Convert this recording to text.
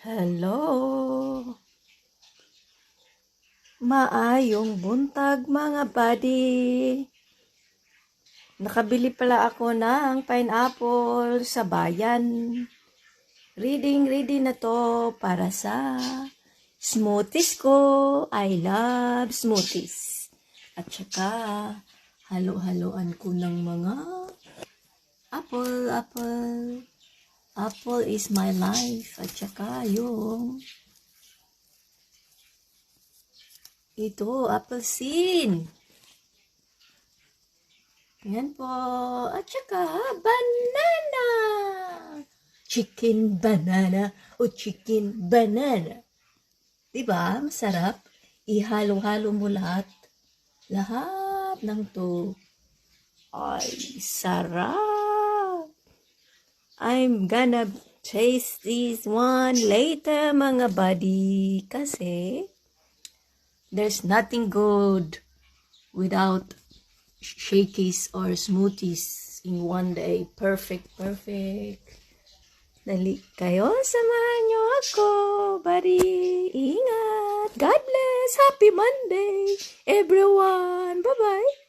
Hello! Maayong buntag mga buddy! Nakabili pala ako ng pineapple sa bayan. Ready na to para sa smoothies ko. I love smoothies. At saka halo-haloan ko ng mga apple. Apple is my life. At saka yung ito, apelsin. Yan po. At saka banana. Chicken banana o chicken banana. Diba? Masarap. Ihalo-halo mo lahat. Lahat ng to. Ay, sarap. I'm gonna taste this one later, mga buddy. Kasi there's nothing good without shakies or smoothies in one day. Perfect. Dali kayo, samahan nyo ako, buddy. Ingat. God bless. Happy Monday, everyone. Bye-bye.